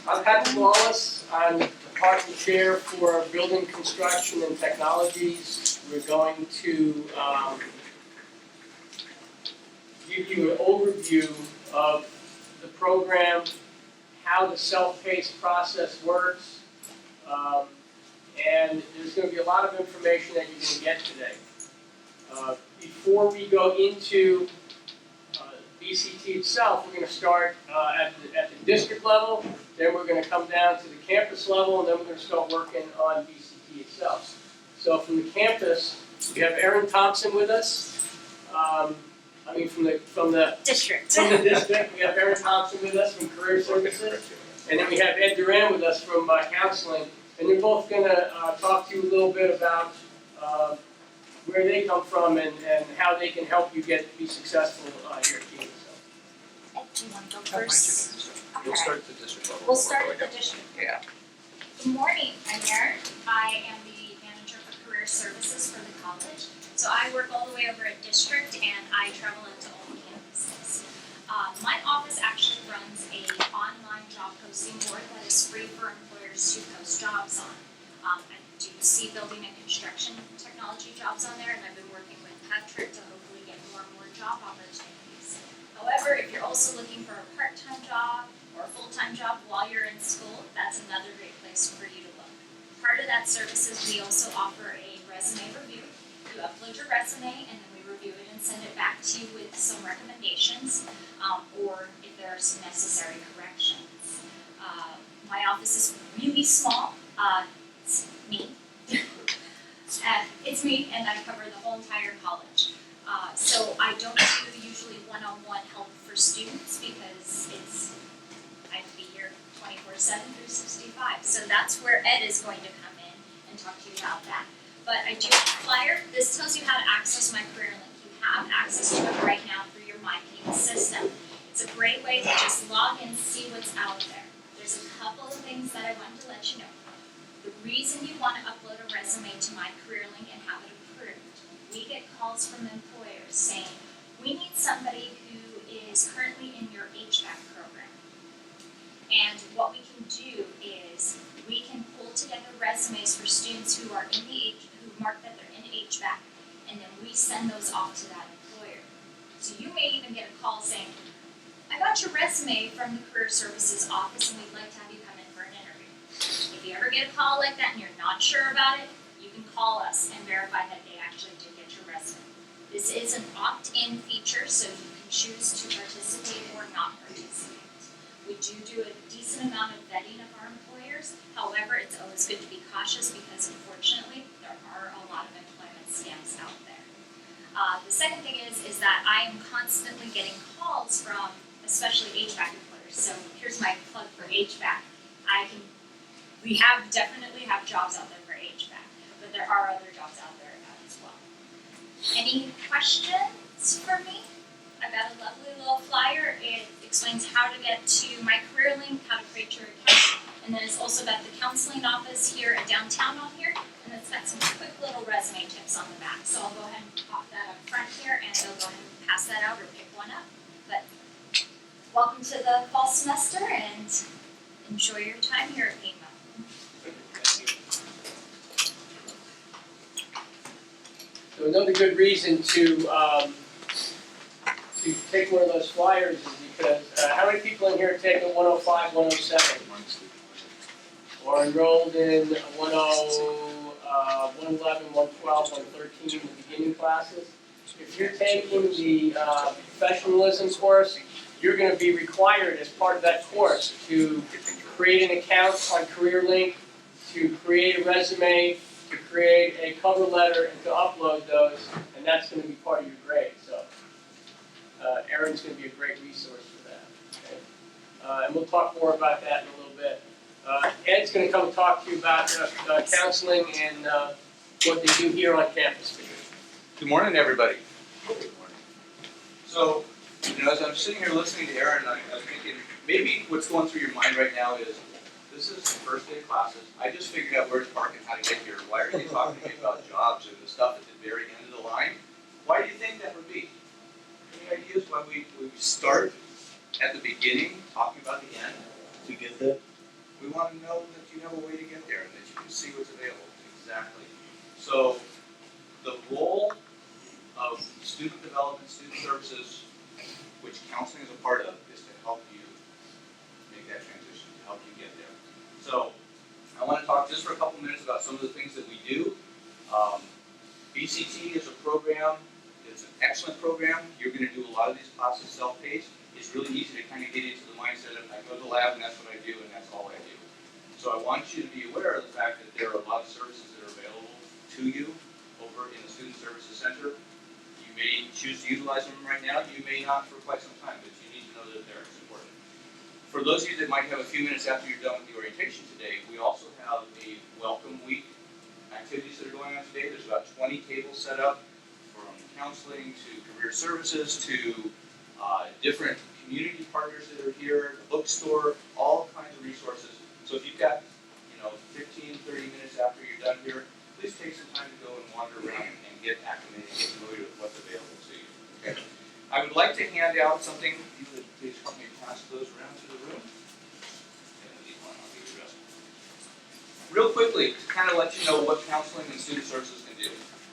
I'm Patrick Wallace. I'm Department Chair for Building Construction and Technologies. We're going to give you an overview of the program, how the self-paced process works, and there's going to be a lot of information that you're going to get today. Before we go into BCT itself, we're going to start at the district level, then we're going to come down to the campus level, and then we're going to start working on BCT itself. So from the campus, we have Erin Thompson with us. From the district. From the district, we have Erin Thompson with us from Career Services, and then we have Ed Duran with us from Counseling, and they're both going to talk to you a little bit about where they come from and how they can help you be successful here at Keenan. Ed, do you want to go first? We'll start at the district level. We'll start at the district. Yeah. Good morning, I'm Erin. I am the manager for Career Services for the college. So I work all the way over at district and I travel into all the campuses. My office actually runs an online job posting board that is free for employers to post jobs on. I do see building and construction technology jobs on there, and I've been working with Patrick to hopefully get more and more job opportunities. However, if you're also looking for a part-time job or a full-time job while you're in school, that's another great place for you to look. Part of that service is we also offer a resume review. You upload your resume, and then we review it and send it back to you with some recommendations, or if there are some necessary corrections. My office is really small. It's me. It's me, and I cover the whole entire college. So I don't do usually one-on-one help for students because I'd be here 24/7, 365. So that's where Ed is going to come in and talk to you about that. But I do have a flyer. This tells you how to access my career link. You have access to it right now through your MyPeak system. It's a great way to just log in, see what's out there. There's a couple of things that I wanted to let you know. The reason you want to upload a resume to my career link and have it approved, we get calls from employers saying, we need somebody who is currently in your HVAC program. And what we can do is we can pull together resumes for students who are who mark that they're in HVAC, and then we send those off to that employer. So you may even get a call saying, I got your resume from the Career Services office and we'd like to have you come in for an interview. If you ever get a call like that and you're not sure about it, you can call us and verify that they actually did get your resume. This is an opt-in feature, so you can choose to participate or not participate. We do a decent amount of vetting of our employers. However, it's always good to be cautious because unfortunately, there are a lot of employment scams out there. The second thing is that I am constantly getting calls from especially HVAC employers. So here's my plug for HVAC. We definitely have jobs out there for HVAC, but there are other jobs out there as well. Any questions for me? I've got a lovely little flyer. It explains how to get to my career link, how to create your account, and then it's also got the counseling office here at downtown on here, and it's got some quick little resume tips on the back. So I'll go ahead and pop that up front here, and they'll go ahead and pass that out or pick one up. But welcome to the fall semester, and enjoy your time here at Pima. So another good reason to take one of those flyers is because how many people in here are taking 105, 107? Or enrolled in 111, 112, 113, the beginning classes? If you're taking the professionalism course, you're going to be required as part of that course to create an account on CareerLink, to create a resume, to create a cover letter, and to upload those, and that's going to be part of your grade. So Erin's going to be a great resource for that. Okay? And we'll talk more about that in a little bit. Ed's going to come talk to you about counseling and what they do here on campus. Good morning, everybody. Good morning. So, as I'm sitting here listening to Erin, I'm thinking maybe what's going through your mind right now is, this is the first day of classes. I just figured out where to park and how to get here. Why are you talking to me about jobs and the stuff at the very end of the line? Why do you think that would be? Any ideas why we start at the beginning, talking about the end? To get there? We want to know that you have a way to get there and that you can see what's available. Exactly. So the role of student development, student services, which counseling is a part of, is to help you make that transition, to help you get there. So I want to talk just for a couple minutes about some of the things that we do. BCT is a program, it's an excellent program. You're going to do a lot of these classes self-paced. It's really easy to kind of get into the mindset of I go to the lab and that's what I do and that's all I do. So I want you to be aware of the fact that there are a lot of services that are available to you over in the Student Services Center. You may choose to utilize them right now, you may not for quite some time, but you need to know that they're important. For those of you that might have a few minutes after you're done with the orientation today, we also have a welcome week activities that are going on today. There's about 20 tables set up from counseling to career services to different community partners that are here, the bookstore, all kinds of resources. So if you've got 15, 30 minutes after you're done here, please take some time to go and wander around and get acclimated, get familiar with what's available to you. Okay? I would like to hand out something. You would please help me pass those around to the room. Real quickly, to kind of let you know what counseling and student services can do.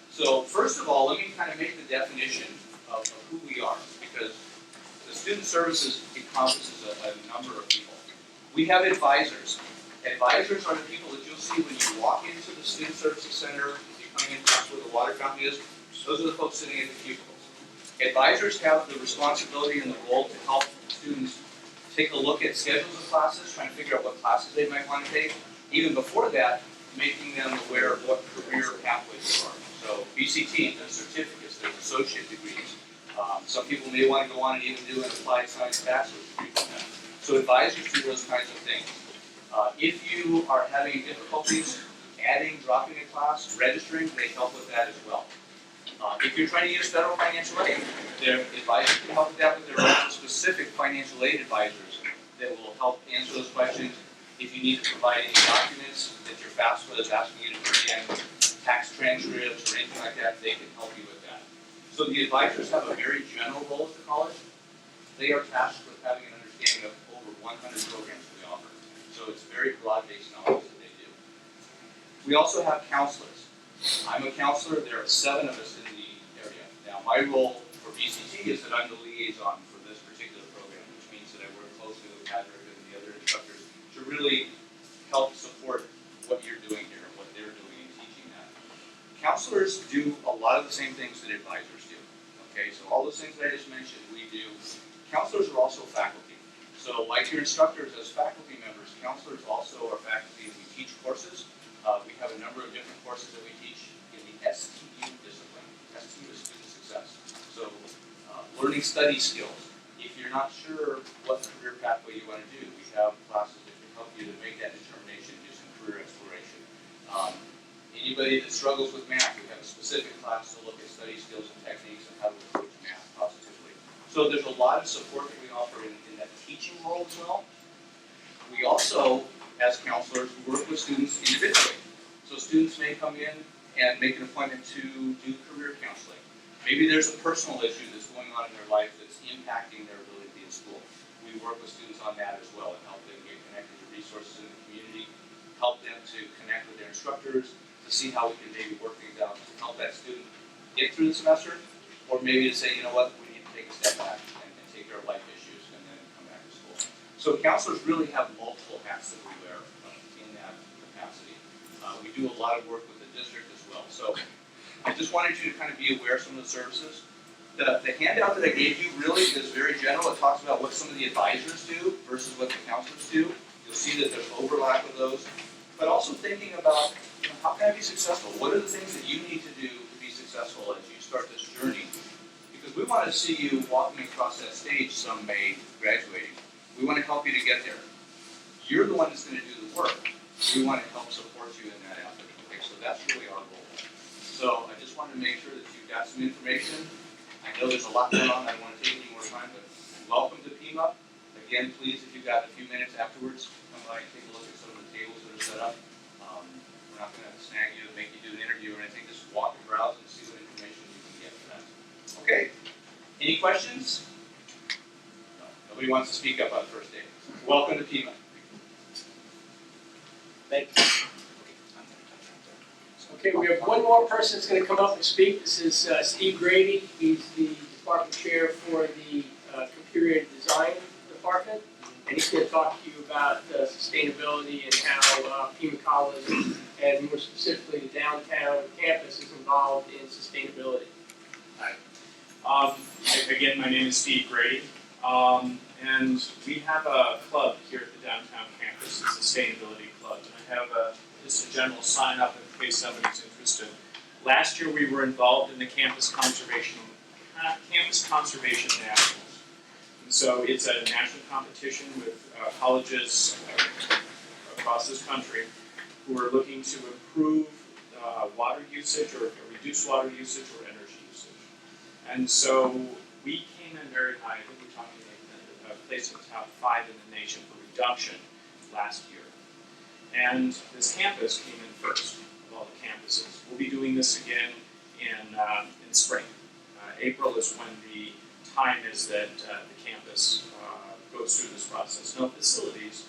So first of all, let me kind of make the definition of who we are, because the student services encompasses a number of people. We have advisors. Advisors are the people that you'll see when you walk into the Student Services Center, if you come in past where the water fountain is, those are the folks sitting in the cubicles. Advisors have the responsibility and the role to help students take a look at schedules of classes, trying to figure out what classes they might want to take. Even before that, making them aware of what career pathways there are. So BCT, there's certificates, there's associate degrees. Some people may want to go on and even do an applied science bachelor's degree from that. So advisors do those kinds of things. If you are having difficulties adding, dropping a class, registering, they help with that as well. If you're trying to use federal financial aid, their advisors can help with that with their own specific financial aid advisors that will help answer those questions. If you need to provide any documents that your FAFSA is asking you to bring in, tax transcripts or anything like that, they can help you with that. So the advisors have a very general role at the college. They are tasked with having an understanding of over 100 programs we offer. So it's very broad-based knowledge that they do. We also have counselors. I'm a counselor. There are 7 of us in the area. Now, my role for BCT is that I'm the liaison for this particular program, which means that I work closely with Patrick and the other instructors to really help support what you're doing here and what they're doing in teaching that. Counselors do a lot of the same things that advisors do. Okay, so all those things that I just mentioned, we do. Counselors are also faculty. So like your instructors as faculty members, counselors also are faculty and we teach courses. We have a number of different courses that we teach in the STU discipline. STU is student success. So learning study skills. If you're not sure what career pathway you want to do, we have classes that can help you to make that determination, do some career exploration. Anybody that struggles with math, we have a specific class to look at study skills and techniques and how to approach math positively. So there's a lot of support that we offer in that teaching role as well. We also, as counselors, work with students individually. So students may come in and make an appointment to do career counseling. Maybe there's a personal issue that's going on in their life that's impacting their ability to be in school. We work with students on that as well and help them get connected to resources in the community, help them to connect with their instructors, to see how we can maybe work things out to help that student get through the semester, or maybe to say, you know what, we need to take a step back and take care of life issues and then come back to school. So counselors really have multiple hats that we wear in that capacity. We do a lot of work with the district as well. So I just wanted you to kind of be aware of some of the services. The handout that I gave you really is very general. It talks about what some of the advisors do versus what the counselors do. You'll see that there's overlap with those. But also thinking about, how can I be successful? What are the things that you need to do to be successful as you start this journey? Because we want to see you walking across that stage some May graduating. We want to help you to get there. You're the one that's going to do the work. We want to help support you in that effort. Okay, so that's really our goal. So I just wanted to make sure that you've got some information. I know there's a lot going on. I don't want to take any more time, but welcome to PIMA. Again, please, if you've got a few minutes afterwards, come by and take a look at some of the tables that are set up. We're not going to snag you and make you do an interview or anything. Just walk and browse and see what information you can get from that. Okay. Any questions? No. Nobody wants to speak up on the first day. Welcome to PIMA. Thank you. Okay, we have one more person that's going to come up and speak. This is Steve Grady. He's the department chair for the computer design department. And he's going to talk to you about sustainability and how Pima College, and more specifically the downtown campus, is involved in sustainability. Hi. Again, my name is Steve Grady, and we have a club here at the downtown campus, a sustainability club, and I have just a general sign up in case somebody's interested. Last year, we were involved in the Campus Conservation Nationals. And so it's a national competition with colleges across this country who are looking to improve water usage or reduce water usage or energy usage. And so we came in very high. I think we're talking a place in the top 5 in the nation for reduction last year. And this campus came in first of all the campuses. We'll be doing this again in spring. April is when the time is that the campus goes through this process. Now, facilities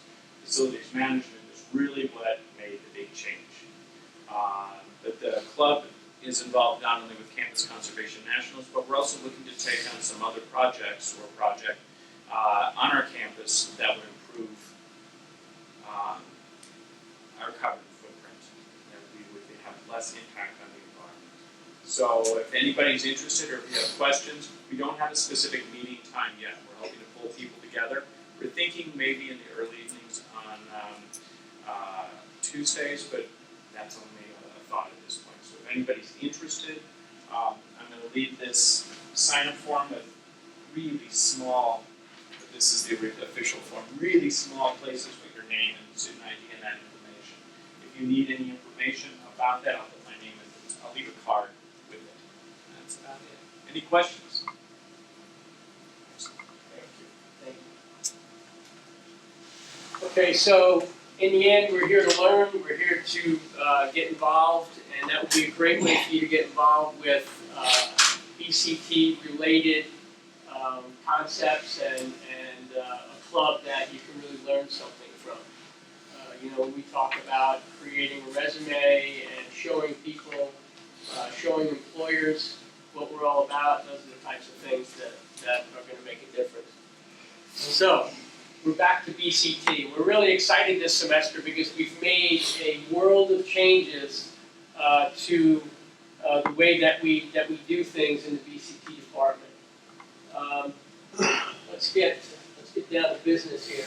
management is really what made the big change. But the club is involved not only with Campus Conservation Nationals, but we're also looking to take on some other projects or project on our campus that would improve our carbon footprint, that we would have less impact on the environment. So if anybody's interested or if you have questions, we don't have a specific meeting time yet. We're hoping to pull people together. We're thinking maybe in the early evenings on Tuesdays, but that's only a thought at this point. So if anybody's interested, I'm going to leave this sign-up form with really small, but this is the official form, really small places with your name and student ID and that information. If you need any information about that, I'll put my name in it. I'll leave a card with it. That's about it. Any questions? Thank you. Okay, so in the end, we're here to learn, we're here to get involved, and that would be a great way for you to get involved with BCT-related concepts and a club that you can really learn something from. We talk about creating a resume and showing people, showing employers what we're all about. Those are the types of things that are going to make a difference. So, we're back to BCT. We're really excited this semester because we've made a world of changes to the way that we do things in the BCT department. Let's get down to business here.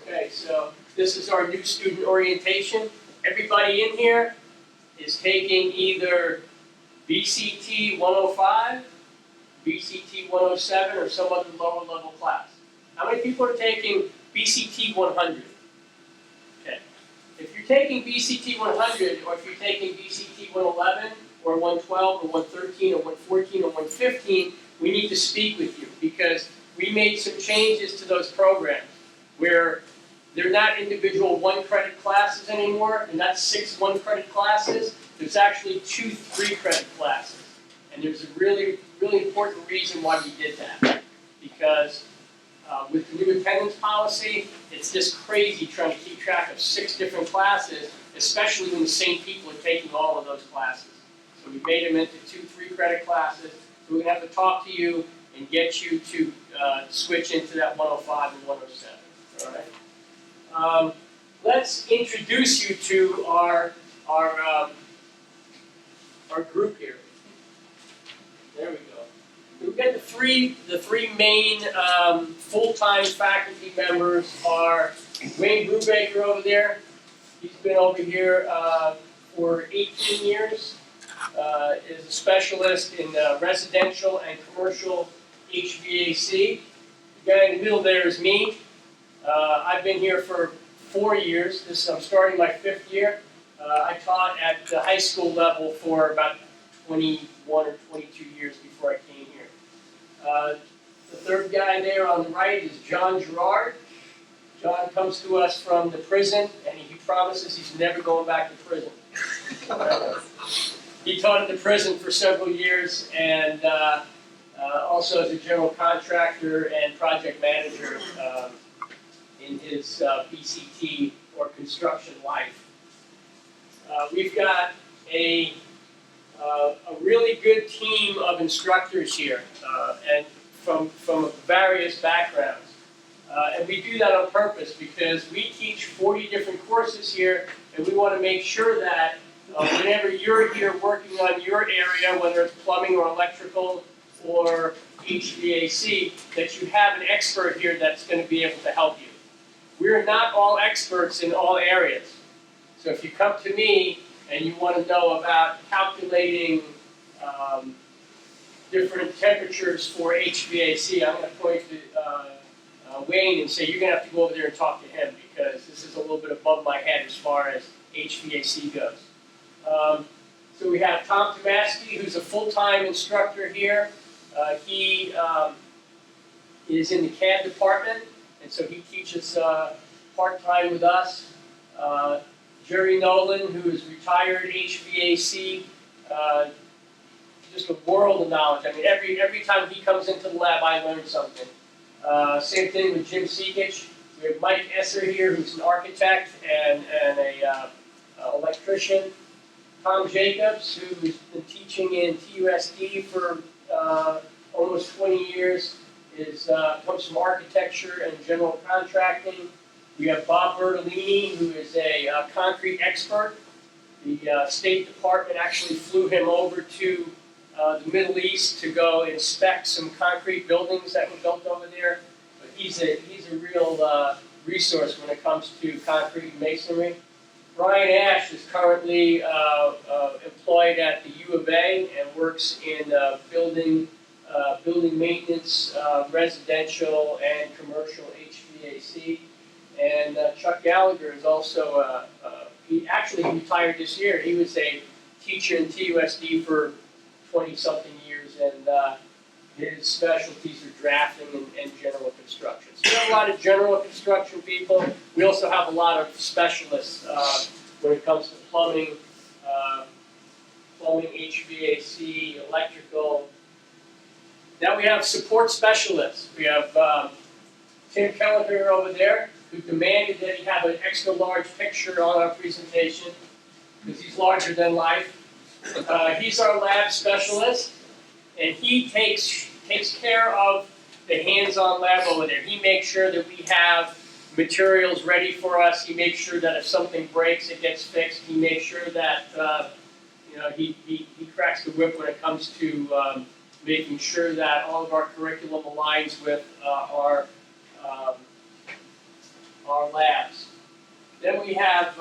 Okay, so this is our new student orientation. Everybody in here is taking either BCT 105, BCT 107, or some other lower level class. How many people are taking BCT 100? Okay. If you're taking BCT 100, or if you're taking BCT 111, or 112, or 113, or 114, or 115, we need to speak with you because we made some changes to those programs where they're not individual 1-credit classes anymore. They're not 6 1-credit classes. There's actually 2 3-credit classes. And there's a really, really important reason why we did that. Because with the new attendance policy, it's just crazy trying to keep track of 6 different classes, especially when the same people are taking all of those classes. So we made them into 2 3-credit classes. So we're going to have to talk to you and get you to switch into that 105 and 107. All right? Let's introduce you to our group here. There we go. We've got the three main full-time faculty members are Wayne Brubaker over there. He's been over here for 18 years. Is a specialist in residential and commercial HVAC. The guy in the middle there is me. I've been here for 4 years. I'm starting my 5th year. I taught at the high school level for about 21 or 22 years before I came here. The third guy there on the right is John Gerard. John comes to us from the prison, and he promises he's never going back to prison. He taught at the prison for several years, and also as a general contractor and project manager in his BCT or construction life. We've got a really good team of instructors here, and from various backgrounds. And we do that on purpose because we teach 40 different courses here, and we want to make sure that whenever you're here working on your area, whether it's plumbing or electrical or HVAC, that you have an expert here that's going to be able to help you. We're not all experts in all areas. So if you come to me and you want to know about calculating different temperatures for HVAC, I'm going to point to Wayne and say, you're going to have to go over there and talk to him because this is a little bit above my head as far as HVAC goes. So we have Tom Tomasky, who's a full-time instructor here. He is in the CAD department, and so he teaches part-time with us. Jerry Nolan, who is retired HVAC, just a world of knowledge. I mean, every time he comes into the lab, I learn something. Same thing with Jim Seekich. We have Mike Esser here, who's an architect and a electrician. Tom Jacobs, who's been teaching in TUSD for almost 20 years, comes from architecture and general contracting. We have Bob Bertolini, who is a concrete expert. The State Department actually flew him over to the Middle East to go inspect some concrete buildings that were built over there. But he's a real resource when it comes to concrete and masonry. Brian Ash is currently employed at the U of A and works in building maintenance, residential and commercial HVAC. And Chuck Gallagher is also, he actually retired this year. He was a teacher in TUSD for 20-something years, and his specialties are drafting and general construction. So we have a lot of general construction people. We also have a lot of specialists when it comes to plumbing, HVAC, electrical. Now we have support specialists. We have Tim Kelleher over there, who demanded that he have an extra large picture on our presentation because he's larger than life. He's our lab specialist, and he takes care of the hands-on lab over there. He makes sure that we have materials ready for us. He makes sure that if something breaks, it gets fixed. He makes sure that he cracks the whip when it comes to making sure that all of our curriculum aligns with our labs. Then we have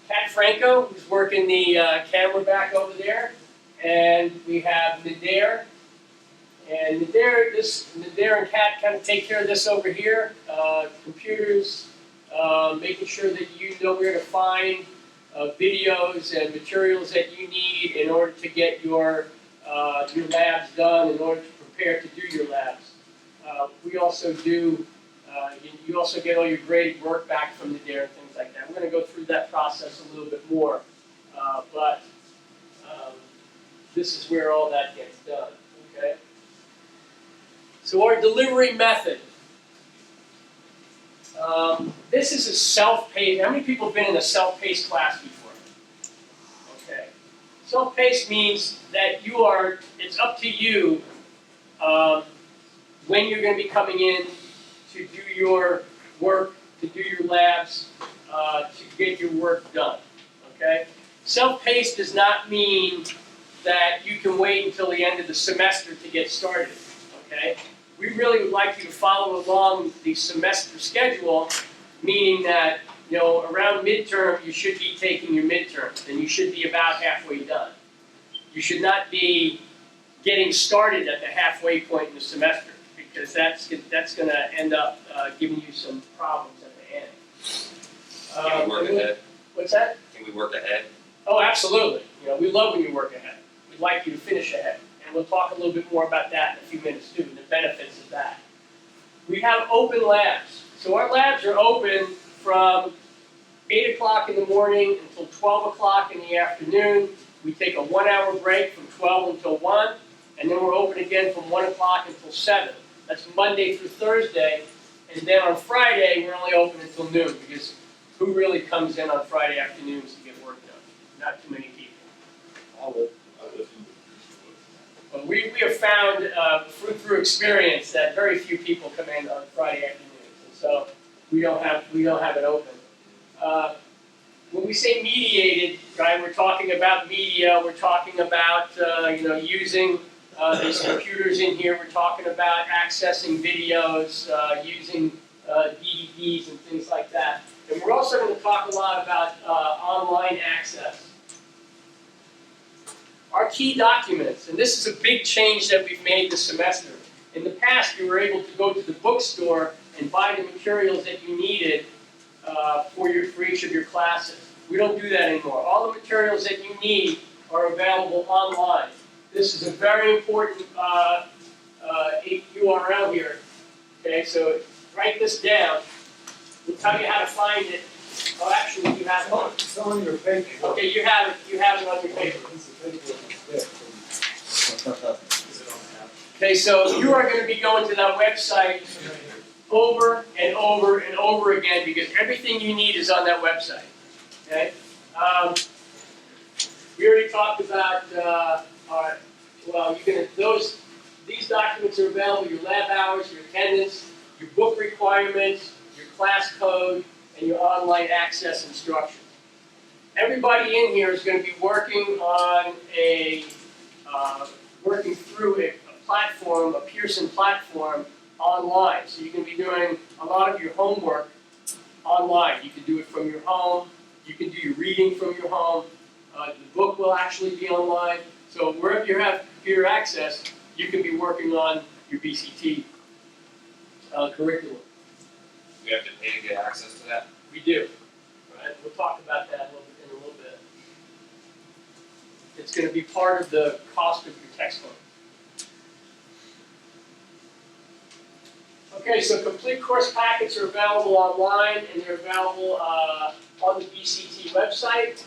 Pat Franco, who's working the camera back over there, and we have Nader. And Nader and Kat kind of take care of this over here. Computers, making sure that you know where to find videos and materials that you need in order to get your labs done, in order to prepare to do your labs. We also do, you also get all your graded work back from Nader and things like that. We're going to go through that process a little bit more, but this is where all that gets done, okay? So our delivery method. This is a self-paced. How many people have been in a self-paced class before? Okay. Self-paced means that it's up to you when you're going to be coming in to do your work, to do your labs, to get your work done, okay? Self-paced does not mean that you can wait until the end of the semester to get started, okay? We really would like you to follow along the semester schedule, meaning that, around midterm, you should be taking your midterms, and you should be about halfway done. You should not be getting started at the halfway point in the semester, because that's going to end up giving you some problems at the end. Can we work ahead? What's that? Can we work ahead? Oh, absolutely. We love when you work ahead. We'd like you to finish ahead. And we'll talk a little bit more about that in a few minutes too, the benefits of that. We have open labs. So our labs are open from 8 o'clock in the morning until 12 o'clock in the afternoon. We take a 1 hour break from 12 until 1, and then we're open again from 1 o'clock until 7. That's Monday through Thursday. And then on Friday, we're only open until noon, because who really comes in on Friday afternoons to get work done? Not too many people. But we have found through experience that very few people come in on Friday afternoons, and so we don't have it open. When we say mediated, right, we're talking about media. We're talking about using these computers in here. We're talking about accessing videos, using DVDs and things like that. And we're also going to talk a lot about online access. Our key documents, and this is a big change that we've made this semester. In the past, you were able to go to the bookstore and buy the materials that you needed for each of your classes. We don't do that anymore. All the materials that you need are available online. This is a very important URL here. Okay, so write this down. We'll tell you how to find it. Oh, actually, you have it. It's on your paper. Okay, you have it on your paper. Okay, so you are going to be going to that website over and over and over again, because everything you need is on that website. Okay? We already talked about these documents are available: your lab hours, your attendance, your book requirements, your class code, and your online access instructions. Everybody in here is going to be working on working through a platform, a Pearson platform, online. So you can be doing a lot of your homework online. You can do it from your home. You can do your reading from your home. The book will actually be online. So wherever you have computer access, you can be working on your BCT curriculum. We have to pay to get access to that? We do. Right? We'll talk about that in a little bit. It's going to be part of the cost of your textbook. Okay, so complete course packets are available online, and they're available on the BCT website.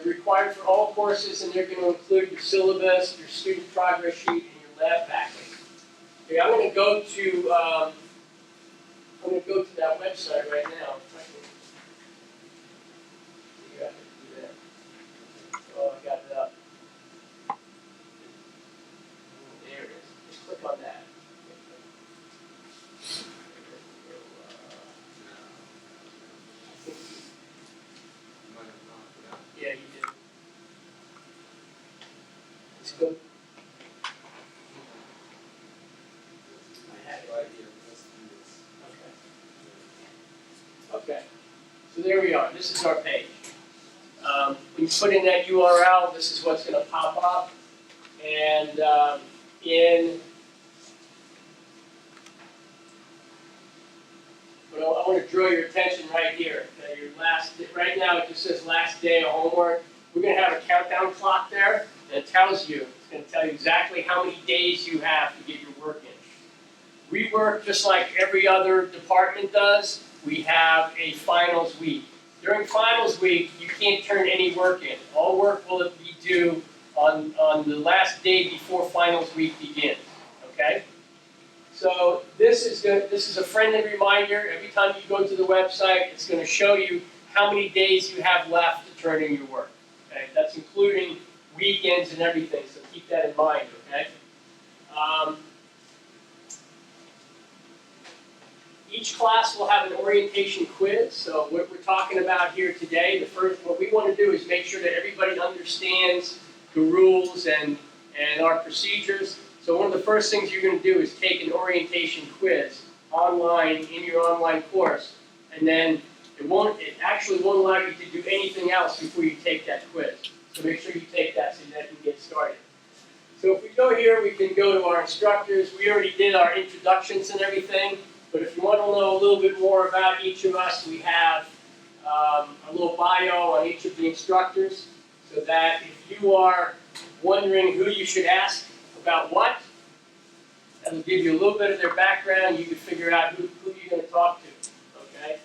They're required for all courses, and they're going to include your syllabus, your student progress sheet, and your lab packet. Okay, I'm going to go to that website right now. Yeah, do that. Oh, I got it up. There it is. Just click on that. Yeah, you did. Let's go. I had it. Right here, let's do this. Okay. So there we are. This is our page. When you put in that URL, this is what's going to pop up. And but I want to draw your attention right here. Right now it just says last day of homework. We're going to have a countdown clock there that tells you, it's going to tell you exactly how many days you have to get your work in. We work just like every other department does. We have a finals week. During finals week, you can't turn any work in. All work will be due on the last day before finals week begins. Okay? So this is a friendly reminder. Every time you go to the website, it's going to show you how many days you have left to turn in your work. Okay? That's including weekends and everything, so keep that in mind. Okay? Each class will have an orientation quiz. So what we're talking about here today, what we want to do is make sure that everybody understands the rules and our procedures. So one of the first things you're going to do is take an orientation quiz online in your online course, and then it actually won't allow you to do anything else before you take that quiz. So make sure you take that so that you can get started. So if we go here, we can go to our instructors. We already did our introductions and everything. But if you want to know a little bit more about each of us, we have a little bio on each of the instructors, so that if you are wondering who you should ask about what, that'll give you a little bit of their background. You can figure out who you're going to talk to. Okay?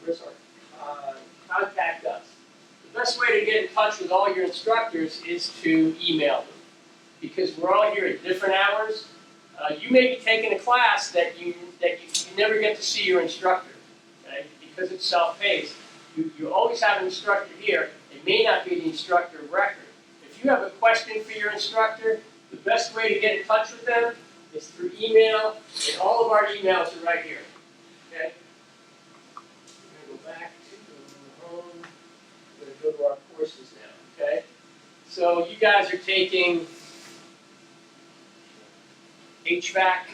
Where's our contact us? The best way to get in touch with all your instructors is to email them. because we're all here at different hours. You may be taking a class that you never get to see your instructor, okay? Because it's self-paced. You always have an instructor here. It may not be the instructor of record. If you have a question for your instructor, the best way to get in touch with them is through email, and all of our emails are right here, okay? We're going to go back to home. We're going to go to our courses now, okay? So you guys are taking HVAC.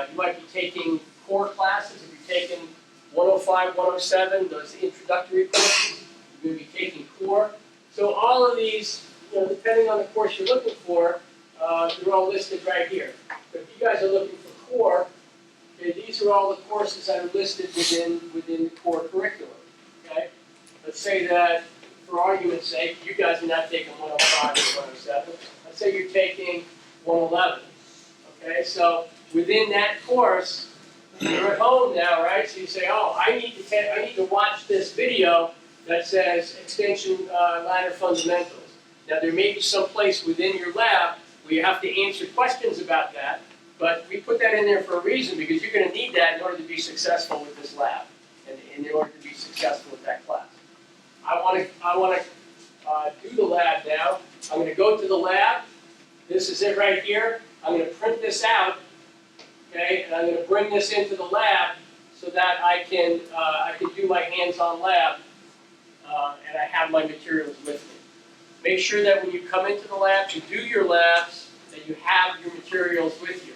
You might be taking core classes. If you're taking 105, 107, those introductory courses, you're going to be taking core. So all of these, depending on the course you're looking for, they're all listed right here. But if you guys are looking for core, okay, these are all the courses that are listed within the core curriculum. Okay? Let's say that, for argument's sake, you guys are not taking 105 or 107. Let's say you're taking 111. Okay, so within that course, you're at home now, right? So you say, oh, I need to watch this video that says Extension Ladder Fundamentals. Now there may be some place within your lab where you have to answer questions about that, but we put that in there for a reason because you're going to need that in order to be successful with this lab and in order to be successful with that class. I want to do the lab now. I'm going to go to the lab. This is it right here. I'm going to print this out, okay, and I'm going to bring this into the lab so that I can do my hands-on lab, and I have my materials with me. Make sure that when you come into the lab to do your labs, that you have your materials with you.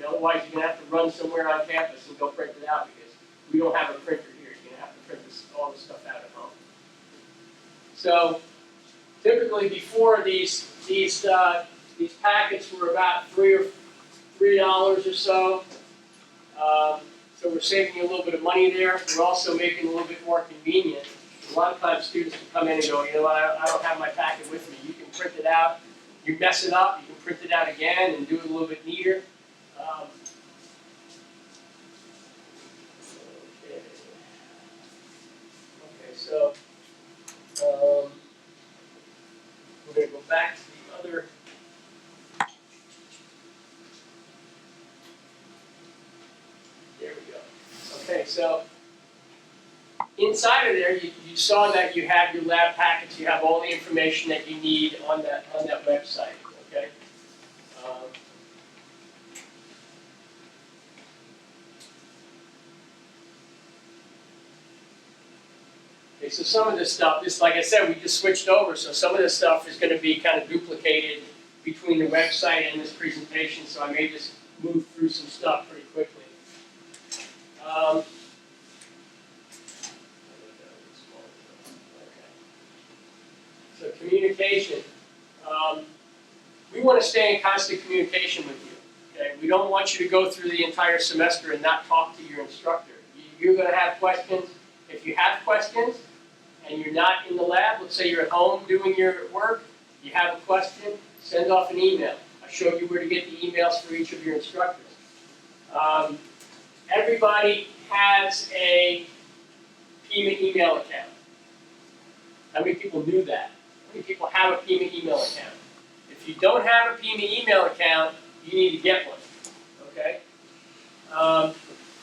Otherwise, you're going to have to run somewhere on campus and go print it out because we don't have a printer here. You're going to have to print all this stuff out at home. So, typically, before these packets were about $3 or so. So we're saving you a little bit of money there. We're also making it a little bit more convenient. A lot of times students can come in and go, I don't have my packet with me. You can print it out. You mess it up, you can print it out again and do it a little bit neater. So we're going to go back to the other. There we go. Okay, so inside of there, you saw that you have your lab packets. You have all the information that you need on that website. Okay. Okay, so some of this stuff, like I said, we just switched over. So some of this stuff is going to be kind of duplicated between the website and this presentation. So I may just move through some stuff pretty quickly. So communication. We want to stay in constant communication with you. Okay? We don't want you to go through the entire semester and not talk to your instructor. You're going to have questions. If you have questions and you're not in the lab, let's say you're at home doing your work, you have a question, send off an email. I showed you where to get the emails for each of your instructors. Everybody has a Pima email account. How many people knew that? How many people have a Pima email account? If you don't have a Pima email account, you need to get one. Okay?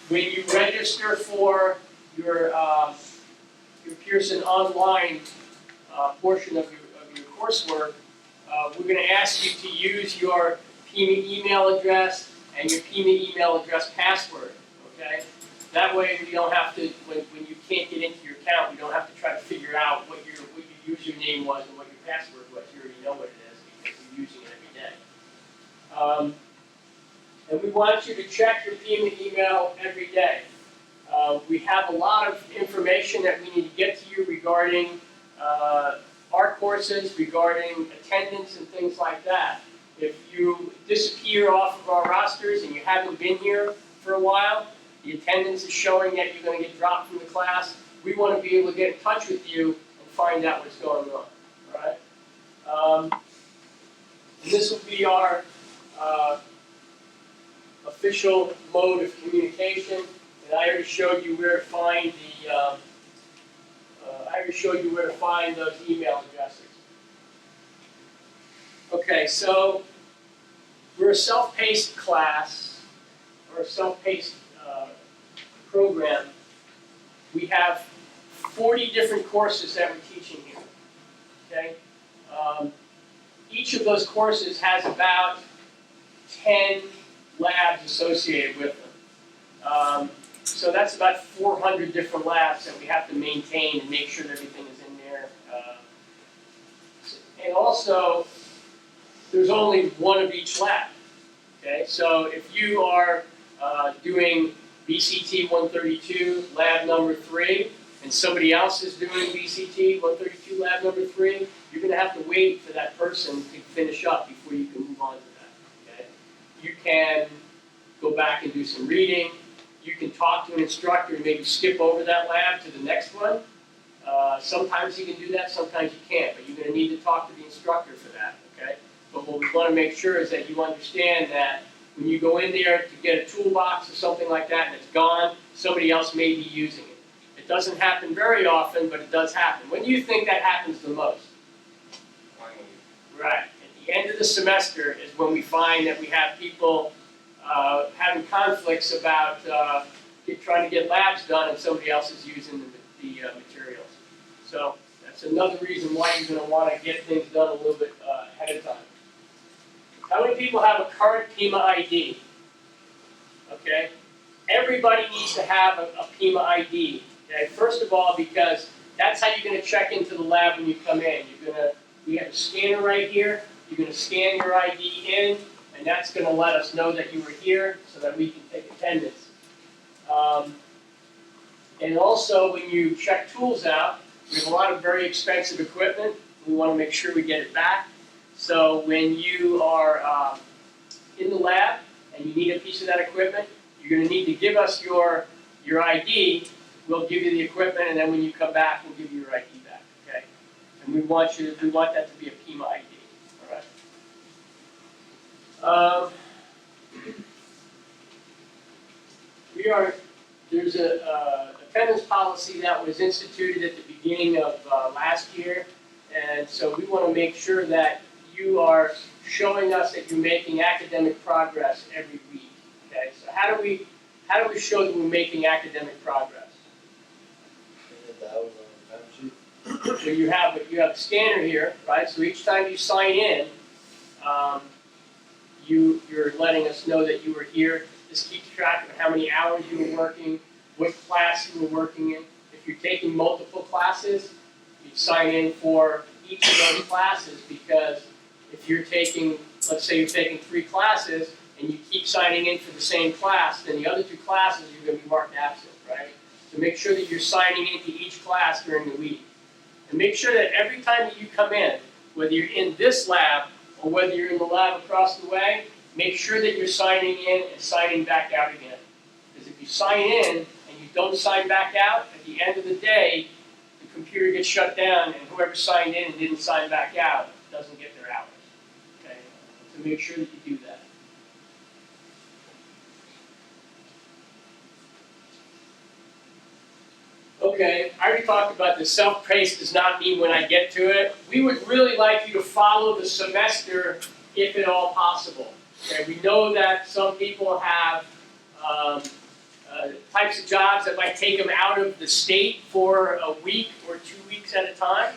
When you register for your Pearson online portion of your coursework, we're going to ask you to use your Pima email address and your Pima email address password. Okay? That way we don't have to, when you can't get into your account, we don't have to try to figure out what your username was and what your password was. You already know what it is because you're using it every day. And we want you to check your Pima email every day. We have a lot of information that we need to get to you regarding our courses, regarding attendance and things like that. If you disappear off of our rosters and you haven't been here for a while, the attendance is showing that you're going to get dropped from the class. We want to be able to get in touch with you and find out what's going on. All right? And this will be our official mode of communication. And I already showed you where to find those email addresses. Okay, so we're a self-paced class, or a self-paced program. We have 40 different courses that we're teaching here, okay? Each of those courses has about 10 labs associated with them. So that's about 400 different labs that we have to maintain and make sure that everything is in there. And also, there's only one of each lab, okay? So if you are doing BCT 132, lab number 3, and somebody else is doing BCT 132, lab number 3, you're going to have to wait for that person to finish up before you can move on to that, okay? You can go back and do some reading. You can talk to an instructor and maybe skip over that lab to the next one. Sometimes you can do that, sometimes you can't, but you're going to need to talk to the instructor for that, okay? But what we want to make sure is that you understand that when you go in there to get a toolbox or something like that and it's gone, somebody else may be using it. It doesn't happen very often, but it does happen. When do you think that happens the most? Right. At the end of the semester is when we find that we have people having conflicts about trying to get labs done and somebody else is using the materials. So that's another reason why you're going to want to get things done a little bit ahead of time. How many people have a current PIMA ID? Okay. Everybody needs to have a PIMA ID. Okay. First of all, because that's how you're going to check into the lab when you come in. We have a scanner right here. You're going to scan your ID in, and that's going to let us know that you were here so that we can take attendance. And also, when you check tools out, we have a lot of very expensive equipment. We want to make sure we get it back. So when you are in the lab and you need a piece of that equipment, you're going to need to give us your ID. We'll give you the equipment, and then when you come back, we'll give you your ID back. Okay? And we want that to be a PIMA ID. All right. There's a attendance policy that was instituted at the beginning of last year, and so we want to make sure that you are showing us that you're making academic progress every week. Okay, so how do we show that we're making academic progress? So you have a scanner here, right? So each time you sign in, you're letting us know that you were here. This keeps track of how many hours you were working, what class you were working in. If you're taking multiple classes, you sign in for each of those classes, because if you're taking, let's say you're taking 3 classes and you keep signing in for the same class, then the other 2 classes you're going to be marked absent, right? So make sure that you're signing into each class during the week. And make sure that every time that you come in, whether you're in this lab or whether you're in the lab across the way, make sure that you're signing in and signing back out again. Because if you sign in and you don't sign back out, at the end of the day, the computer gets shut down and whoever signed in and didn't sign back out doesn't get their hours. Okay? So make sure that you do that. Okay, I already talked about the self-paced does not mean when I get to it. We would really like you to follow the semester if at all possible. Okay, we know that some people have types of jobs that might take them out of the state for a week or 2 weeks at a time.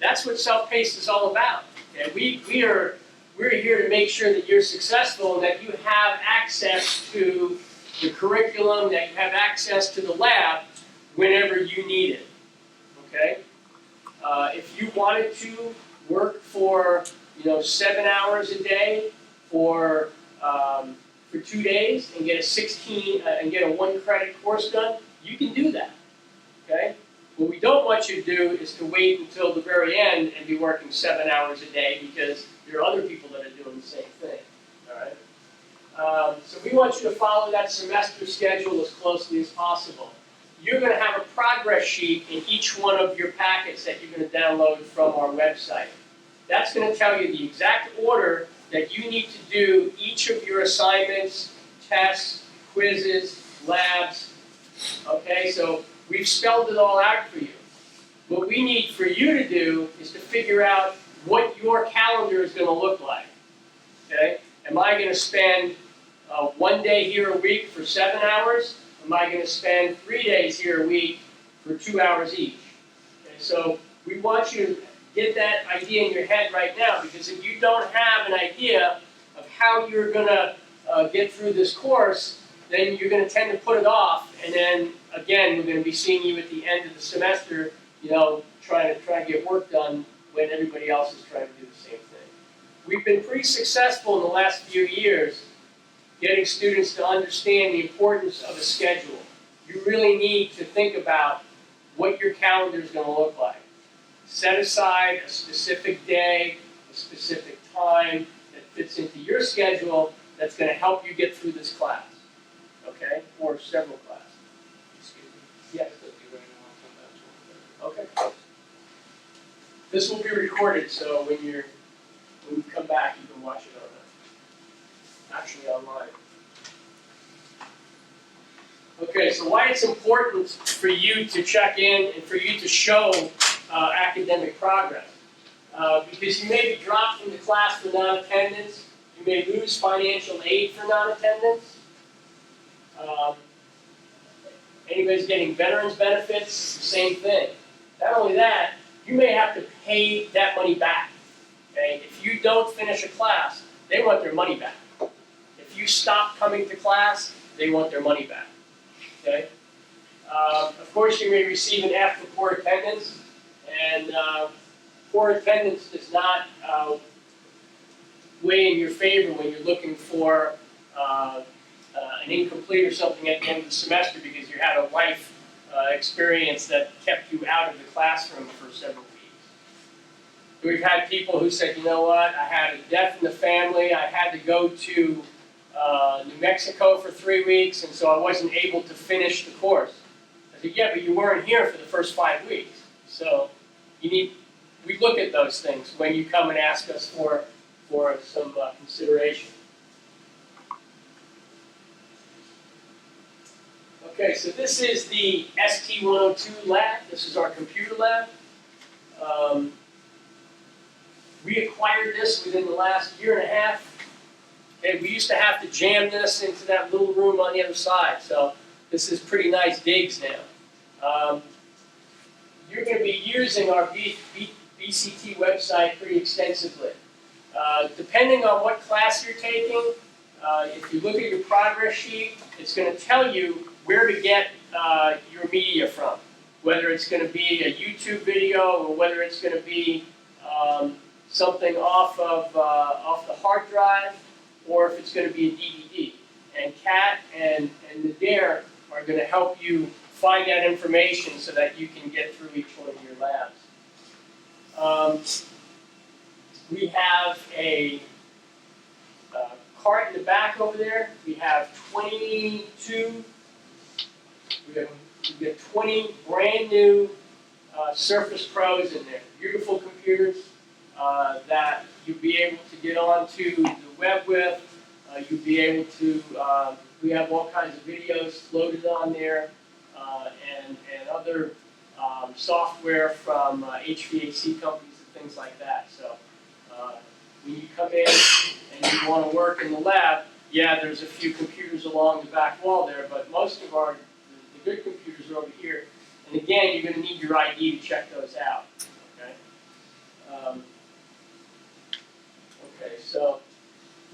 That's what self-paced is all about. Okay, we're here to make sure that you're successful and that you have access to the curriculum, that you have access to the lab whenever you need it. Okay? If you wanted to work for 7 hours a day for 2 days and get a 1 credit course done, you can do that. Okay? What we don't want you to do is to wait until the very end and be working 7 hours a day, because there are other people that are doing the same thing. All right? So we want you to follow that semester schedule as closely as possible. You're going to have a progress sheet in each one of your packets that you're going to download from our website. That's going to tell you the exact order that you need to do each of your assignments, tests, quizzes, labs. Okay, so we've spelled it all out for you. What we need for you to do is to figure out what your calendar is gonna look like, okay? Am I gonna spend 1 day here a week for 7 hours? Am I gonna spend 3 days here a week for 2 hours each? Okay, so we want you to get that idea in your head right now, because if you don't have an idea of how you're gonna get through this course, then you're gonna tend to put it off, and then, again, we're gonna be seeing you at the end of the semester, trying to get work done when everybody else is trying to do the same thing. We've been pretty successful in the last few years getting students to understand the importance of a schedule. You really need to think about what your calendar is gonna look like. Set aside a specific day, a specific time that fits into your schedule that's gonna help you get through this class, okay? Or several classes. Excuse me. Yes. Do you right now on that? Okay. This will be recorded, so when you come back, you can watch it actually online. Okay, so why it's important for you to check in and for you to show academic progress. Because you may be dropped from the class for non-attendance, you may lose financial aid for non-attendance. Anybody's getting veterans benefits, same thing. Not only that, you may have to pay that money back. Okay? If you don't finish a class, they want their money back. If you stop coming to class, they want their money back. Okay? Of course, you may receive an F for poor attendance, and poor attendance does not weigh in your favor when you're looking for an incomplete or something at the end of the semester because you had a life experience that kept you out of the classroom for several weeks. We've had people who said, you know what, I had a death in the family, I had to go to New Mexico for 3 weeks, and so I wasn't able to finish the course. I said, yeah, but you weren't here for the first 5 weeks. So we look at those things when you come and ask us for some consideration. Okay, so this is the ST102 lab. This is our computer lab. We acquired this within the last year and a half. Okay, we used to have to jam this into that little room on the other side, so this is pretty nice digs now. You're going to be using our BCT website pretty extensively. Depending on what class you're taking, if you look at your progress sheet, it's going to tell you where to get your media from. Whether it's going to be a YouTube video or whether it's going to be something off the hard drive, or if it's going to be a DVD. And Kat and Nadir are going to help you find that information so that you can get through each one of your labs. We have a cart in the back over there. We have 22. We have 20 brand new Surface Pros in there. Beautiful computers that you'll be able to get onto the web with. You'll be able to. We have all kinds of videos loaded on there, and other software from HVAC companies and things like that. So when you come in and you want to work in the lab, yeah, there's a few computers along the back wall there, but most of the good computers are over here. And again, you're going to need your ID to check those out. Okay. Okay. So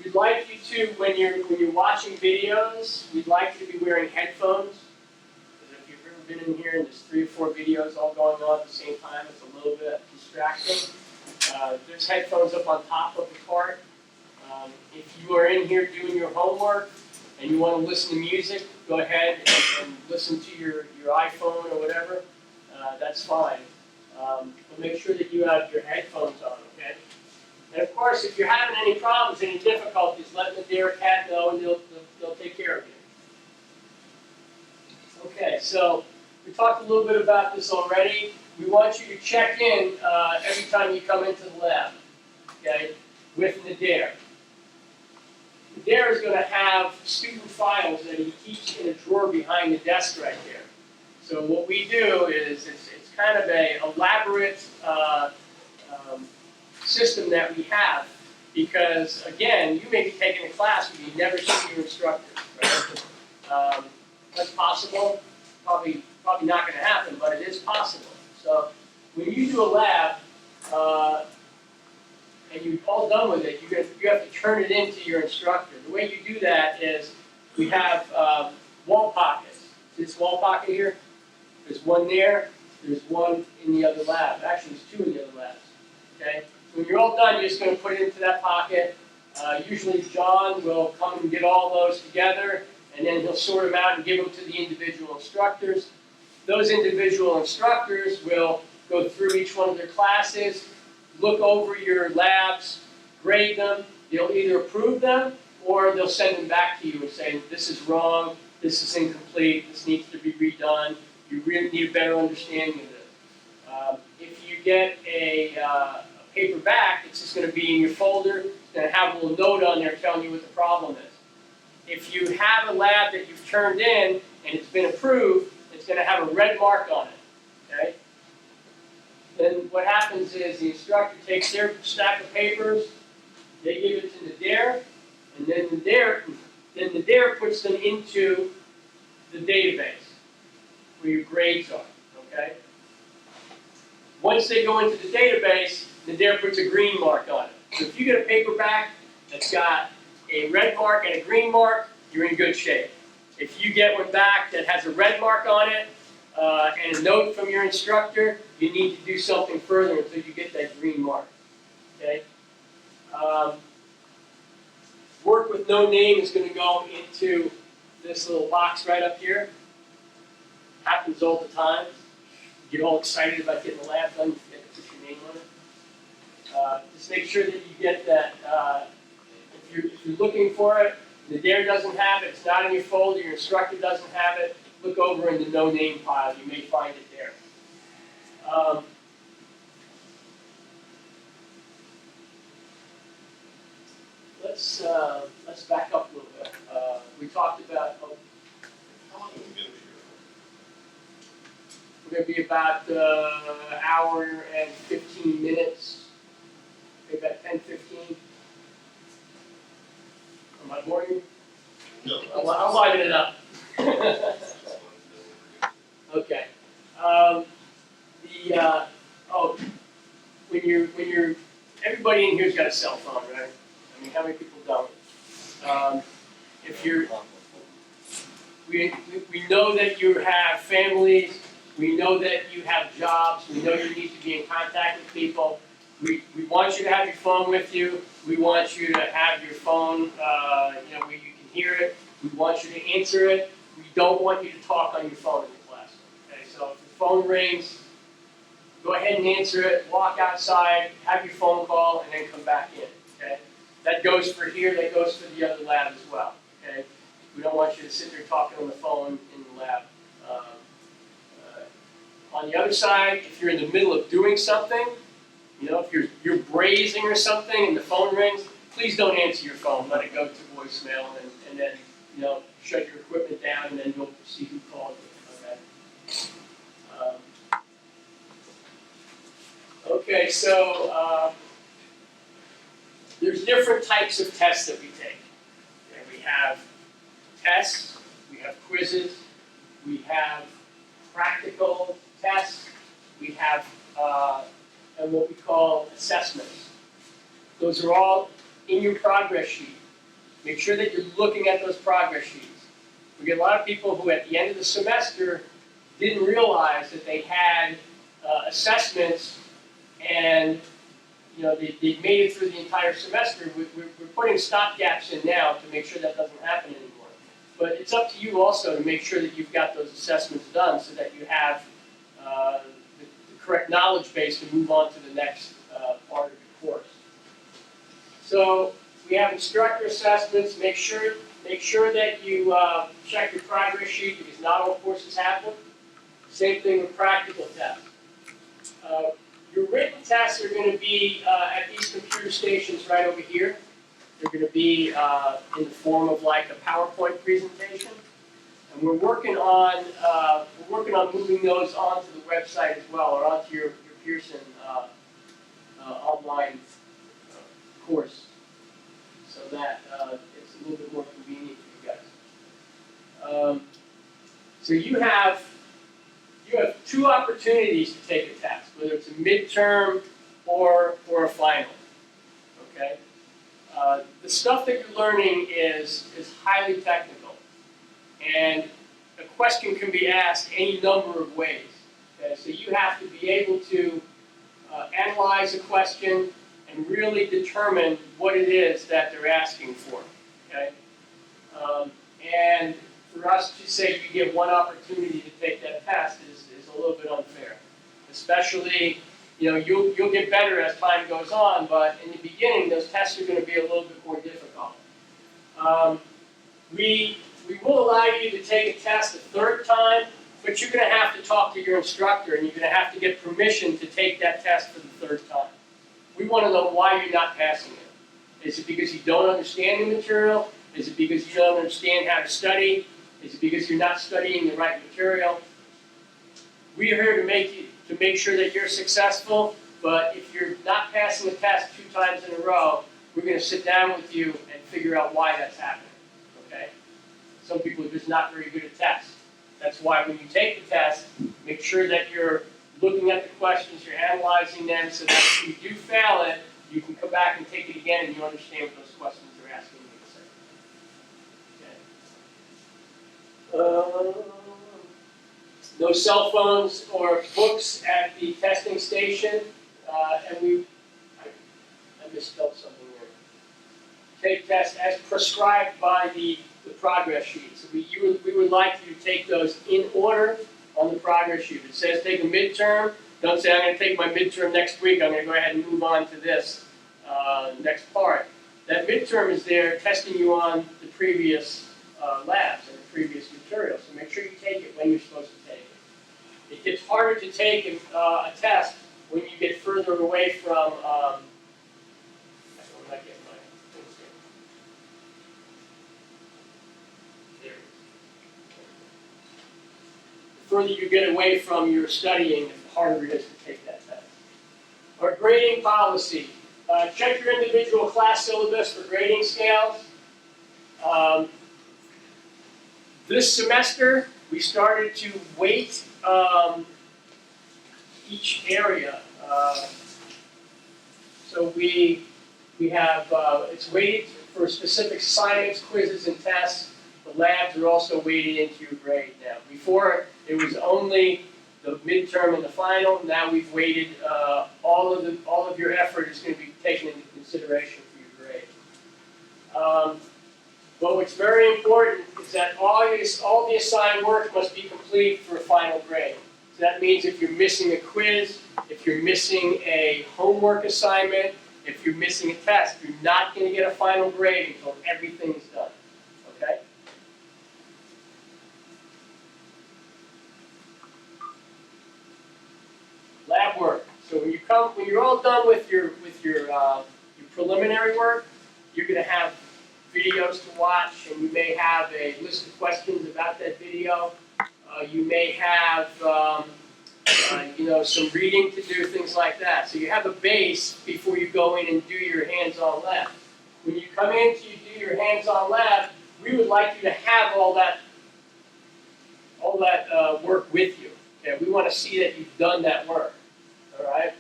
we'd like you to, when you're watching videos, we'd like you to be wearing headphones. Because if you've ever been in here and there's 3 or 4 videos all going on at the same time, it's a little bit distracting. There's headphones up on top of the cart. If you are in here doing your homework and you want to listen to music, go ahead and listen to your iPhone or whatever. That's fine. But make sure that you have your headphones on, okay? And of course, if you're having any problems, any difficulties, let Nadir or Kat know and they'll take care of you. Okay, so we talked a little bit about this already. We want you to check in every time you come into the lab, okay, with Nadir. Nadir is going to have student files that he keeps in a drawer behind the desk right there. So what we do is it's kind of a elaborate system that we have, because again, you may be taking a class where you never see your instructor, right? That's possible, probably not gonna happen, but it is possible. So when you do a lab, and you're all done with it, you have to turn it into your instructor. The way you do that is we have wall pockets. See this wall pocket here? There's one there, there's one in the other lab. Actually, there's two in the other labs. Okay? So when you're all done, you're just going to put it into that pocket. Usually John will come and get all those together, and then he'll sort them out and give them to the individual instructors. Those individual instructors will go through each one of their classes, look over your labs, grade them. They'll either approve them or they'll send them back to you and say, this is wrong, this is incomplete, this needs to be redone. You really need a better understanding of this. If you get a paper back, it's just going to be in your folder. It's going to have a little note on there telling you what the problem is. If you have a lab that you've turned in and it's been approved, it's going to have a red mark on it. Okay? Then what happens is the instructor takes their stack of papers, they give it to Nadir, and then Nadir puts them into the database where your grades are, okay? Once they go into the database, Nadir puts a green mark on it. So if you get a paper back that's got a red mark and a green mark, you're in good shape. If you get one back that has a red mark on it, and a note from your instructor, you need to do something further until you get that green mark, okay? Work with no name is going to go into this little box right up here. Happens all the time. You get all excited about getting the lab done, you forget to put your name on it. Just make sure that you get that, if you're looking for it, the Nadir doesn't have it, it's not in your folder, your instructor doesn't have it, look over in the no name pile, you may find it there. Let's back up a little bit. We talked about, How long have we been here? we're going to be about an hour and 15 minutes, maybe about 10, 15. Am I boring you? No. I'm livening it up. Okay. When you're, everybody in here's got a cell phone, right? I mean, how many people don't? If you're, we know that you have families, we know that you have jobs, we know you need to be in contact with people. We want you to have your phone with you. We want you to have your phone, where you can hear it. We want you to answer it. We don't want you to talk on your phone in the class. Okay, so if the phone rings, go ahead and answer it, walk outside, have your phone call, and then come back in, okay? That goes for here, that goes for the other lab as well, okay? We don't want you to sit there talking on the phone in the lab. On the other side, if you're in the middle of doing something, if you're brazing or something and the phone rings, please don't answer your phone. Let it go to voicemail and then, shut your equipment down and then you'll see who called you, okay? Okay, so there's different types of tests that we take. Okay, we have tests, we have quizzes, we have practical tests, we have and what we call assessments. Those are all in your progress sheet. Make sure that you're looking at those progress sheets. We get a lot of people who at the end of the semester didn't realize that they had assessments and they made it through the entire semester. We're putting stopgaps in now to make sure that doesn't happen anymore. But it's up to you also to make sure that you've got those assessments done so that you have the correct knowledge base to move on to the next part of your course. So we have instructor assessments. Make sure that you check your progress sheet because not all courses have them. Same thing with practical tests. Your written tests are going to be at these computer stations right over here. They're going to be in the form of like a PowerPoint presentation, and we're working on moving those onto the website as well, or onto your Pearson online course, so that it's a little bit more convenient for you guys. So you have two opportunities to take a test, whether it's a midterm or a final. Okay. The stuff that you're learning is highly technical, and a question can be asked any number of ways. Okay, so you have to be able to analyze a question and really determine what it is that they're asking for. Okay, and for us to say you get one opportunity to take that test is a little bit unfair, especially. You'll get better as time goes on, but in the beginning, those tests are going to be a little bit more difficult. We will allow you to take a test a third time, but you're going to have to talk to your instructor, and you're going to have to get permission to take that test for the third time. We want to know why you're not passing it. Is it because you don't understand the material? Is it because you don't understand how to study? Is it because you're not studying the right material? We are here to make sure that you're successful, but if you're not passing a test 2 times in a row, we're going to sit down with you and figure out why that's happening, okay? Some people are just not very good at tests. That's why when you take the test, make sure that you're looking at the questions, you're analyzing them, so that if you do fail it, you can come back and take it again and you understand what those questions are asking you to say. Okay. No cell phones or books at the testing station, and I misspelled something there. Take tests as prescribed by the progress sheet. So we would like you to take those in order on the progress sheet. It says take a midterm. Don't say I'm going to take my midterm next week. I'm going to go ahead and move on to this next part. That midterm is there testing you on the previous labs and the previous material. So make sure you take it when you're supposed to take it. It gets harder to take a test when you get further away from. I don't know, I get my things here. There. The further you get away from your studying, the harder it is to take that test. Our grading policy. Check your individual class syllabus for grading scales. This semester, we started to weight each area. So we have, it's weighted for specific assignments, quizzes, and tests. The labs are also weighted into your grade now. Before, it was only the midterm and the final. Now we've weighted all of your effort is going to be taken into consideration for your grade. But what's very important is that all the assigned work must be complete for a final grade. So that means if you're missing a quiz, if you're missing a homework assignment, if you're missing a test, you're not going to get a final grade until everything is done. Okay? Lab work. So when you're all done with your preliminary work, you're going to have videos to watch, and you may have a list of questions about that video. You may have some reading to do, things like that. So you have a base before you go in and do your hands-on lab. When you come in to do your hands-on lab, we would like you to have all that work with you. Okay? We want to see that you've done that work. All right.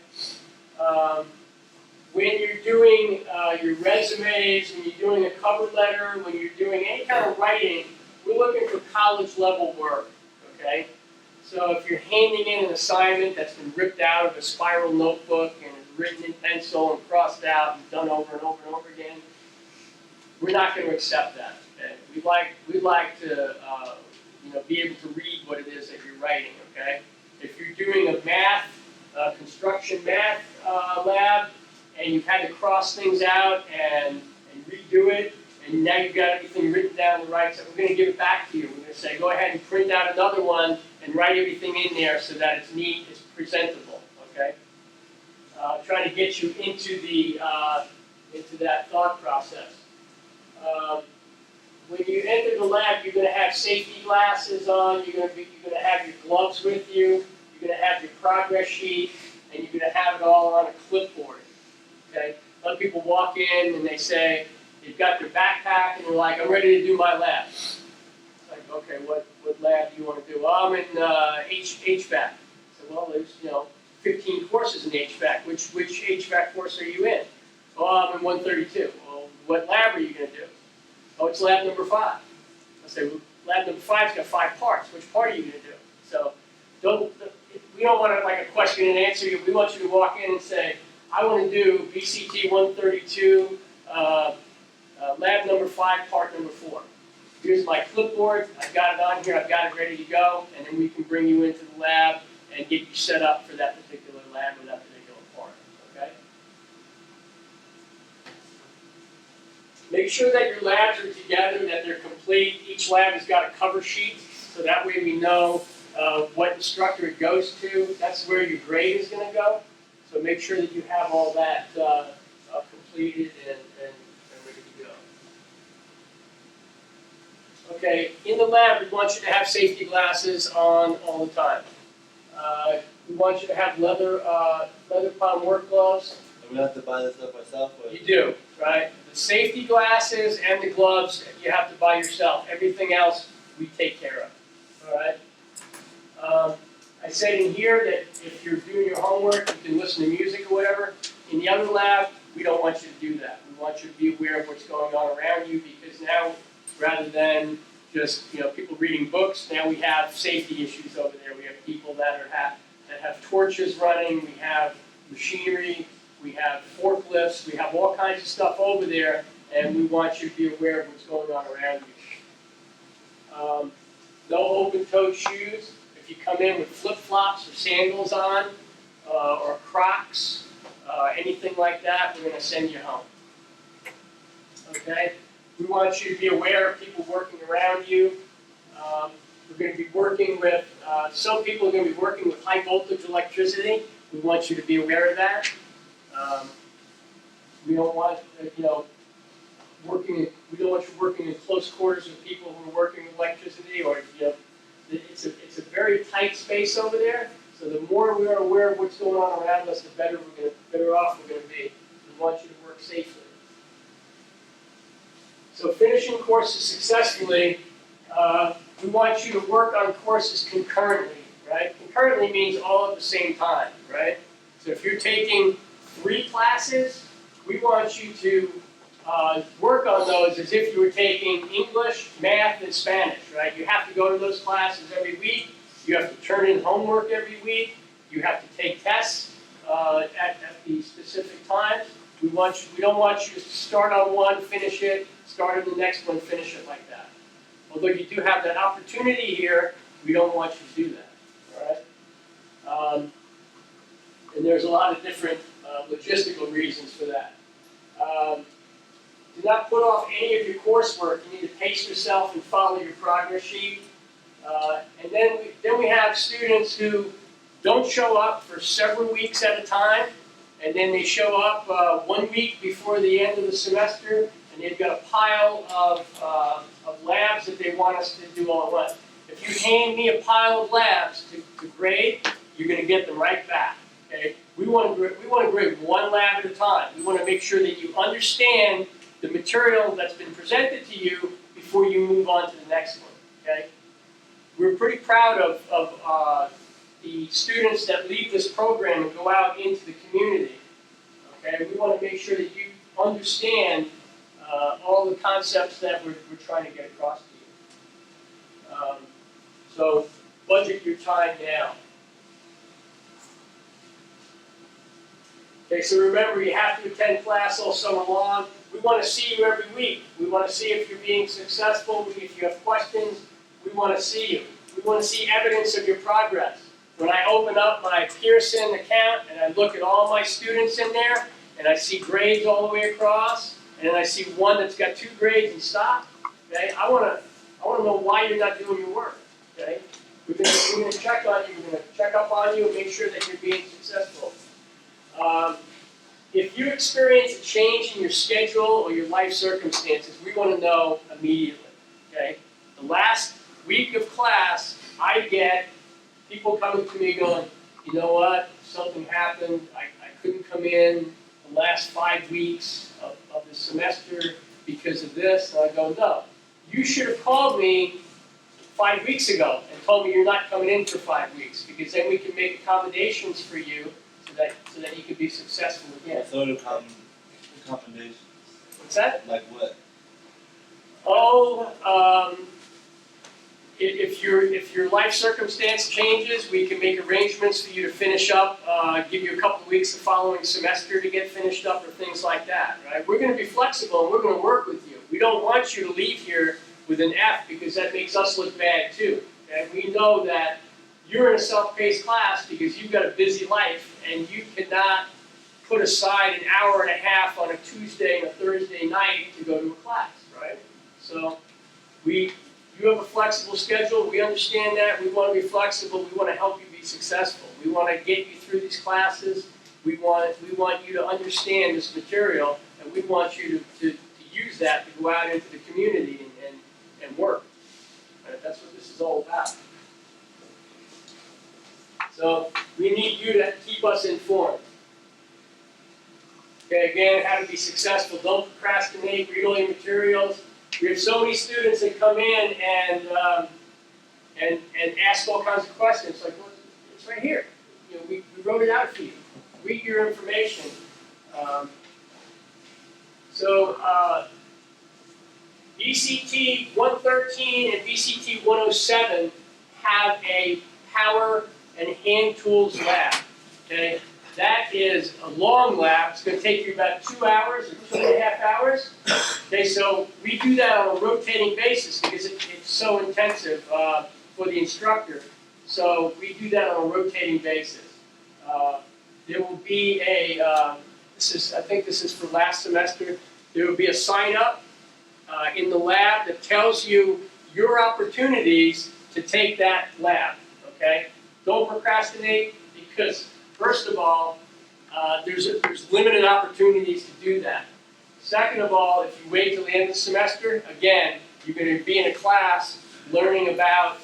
When you're doing your resumes, when you're doing a cover letter, when you're doing any kind of writing, we're looking for college-level work. Okay. So if you're handing in an assignment that's been ripped out of a spiral notebook and is written in pencil and crossed out and done over and over and over again, we're not going to accept that. Okay? We'd like to be able to read what it is that you're writing. Okay. If you're doing a math, construction math lab, and you've had to cross things out and redo it, and now you've got everything written down the right side, we're going to give it back to you. We're going to say, go ahead and print out another one and write everything in there so that it's neat, it's presentable. Okay. Trying to get you into that thought process. When you enter the lab, you're going to have safety glasses on. You're going to have your gloves with you. You're going to have your progress sheet, and you're going to have it all on a clipboard. Okay. A lot of people walk in and they say, they've got their backpack and they're like, I'm ready to do my lab. It's like, okay, what lab do you want to do? Well, I'm in HVAC. So, well, there's 15 courses in HVAC. Which HVAC course are you in? Oh, I'm in 132. Well, what lab are you going to do? Oh, it's lab number 5. I say, well, lab number 5's got 5 parts. Which part are you going to do? So, we don't want to like a question and answer you. We want you to walk in and say, I want to do BCT 132, lab number 5, part number 4. Here's my clipboard. I've got it on here. I've got it ready to go. And then we can bring you into the lab and get you set up for that particular lab or that particular part. Okay? Make sure that your labs are together, that they're complete. Each lab has got a cover sheet, so that way we know what instructor it goes to. That's where your grade is going to go. So make sure that you have all that completed and ready to go. Okay, in the lab, we want you to have safety glasses on all the time. We want you to have leather palm work gloves. I'm gonna have to buy this stuff myself. Or? You do, right? The safety glasses and the gloves you have to buy yourself. Everything else we take care of. All right. I said in here that if you're doing your homework, you can listen to music or whatever. In the other lab, we don't want you to do that. We want you to be aware of what's going on around you, because now, rather than just people reading books, now we have safety issues over there. We have people that have torches running. We have machinery. We have forklifts. We have all kinds of stuff over there, and we want you to be aware of what's going on around you. No open-toed shoes. If you come in with flip-flops or sandals on, or Crocs, anything like that, we're going to send you home. Okay? We want you to be aware of people working around you. We're going to be working with, some people are going to be working with high voltage electricity. We want you to be aware of that. We don't want, we don't want you working in close quarters with people who are working with electricity, or it's a very tight space over there. So the more we are aware of what's going on around us, the better off we're going to be. We want you to work safely. So finishing courses successfully, we want you to work on courses concurrently, right? Concurrently means all at the same time, right? So if you're taking 3 classes, we want you to work on those as if you were taking English, math, and Spanish, right? You have to go to those classes every week. You have to turn in homework every week. You have to take tests at the specific times. We don't want you to start on one, finish it, start on the next one, finish it like that. Although you do have that opportunity here, we don't want you to do that, all right? And there's a lot of different logistical reasons for that. Do not put off any of your coursework. You need to pace yourself and follow your progress sheet. And then we have students who don't show up for several weeks at a time, and then they show up 1 week before the end of the semester, and they've got a pile of labs that they want us to do all at once. If you hand me a pile of labs to grade, you're going to get them right back. Okay? We want to grade 1 lab at a time. We want to make sure that you understand the material that's been presented to you before you move on to the next one. Okay? We're pretty proud of the students that leave this program and go out into the community. Okay? We want to make sure that you understand all the concepts that we're trying to get across to you. So budget your time now. Okay, so remember, you have to attend class all summer long. We want to see you every week. We want to see if you're being successful. If you have questions, we want to see you. We want to see evidence of your progress. When I open up my Pearson account and I look at all my students in there, and I see grades all the way across, and then I see one that's got 2 grades and stop, okay, I want to know why you're not doing your work. Okay? We're going to check on you. We're going to check up on you and make sure that you're being successful. If you experience a change in your schedule or your life circumstances, we want to know immediately. Okay? The last week of class, I get people coming to me going, you know what, something happened, I couldn't come in, the last 5 weeks of the semester because of this. And I go, no, you should have called me 5 weeks ago and told me you're not coming in for 5 weeks, because then we can make accommodations for you so that you can be successful again. What sort of accommodations? What's that? Like what? Oh, if your life circumstance changes, we can make arrangements for you to finish up, give you a couple of weeks the following semester to get finished up, or things like that, right? We're gonna be flexible and we're gonna work with you. We don't want you to leave here with an F, because that makes us look bad too. And we know that you're in a self-paced class because you've got a busy life and you cannot put aside an hour and a half on a Tuesday and a Thursday night to go to a class, right? So you have a flexible schedule, we understand that, we want to be flexible, we want to help you be successful. We want to get you through these classes, we want you to understand this material, and we want you to use that to go out into the community and work. Right? That's what this is all about. So we need you to keep us informed. Okay, again, how to be successful. Don't procrastinate, read all your materials. We have so many students that come in and ask all kinds of questions, like, well, it's right here. You know, we wrote it out for you. Read your information. BCT 113 and BCT 107 have a power and hand tools lab. Okay, that is a long lab. It's going to take you about 2 hours or 2.5 hours. Okay, so we do that on a rotating basis because it's so intensive for the instructor. So we do that on a rotating basis. There will be I think this is for last semester. There will be a sign up in the lab that tells you your opportunities to take that lab. Okay, don't procrastinate, because first of all, there's limited opportunities to do that. Second of all, if you wait till the end of the semester, again, you're going to be in a class learning about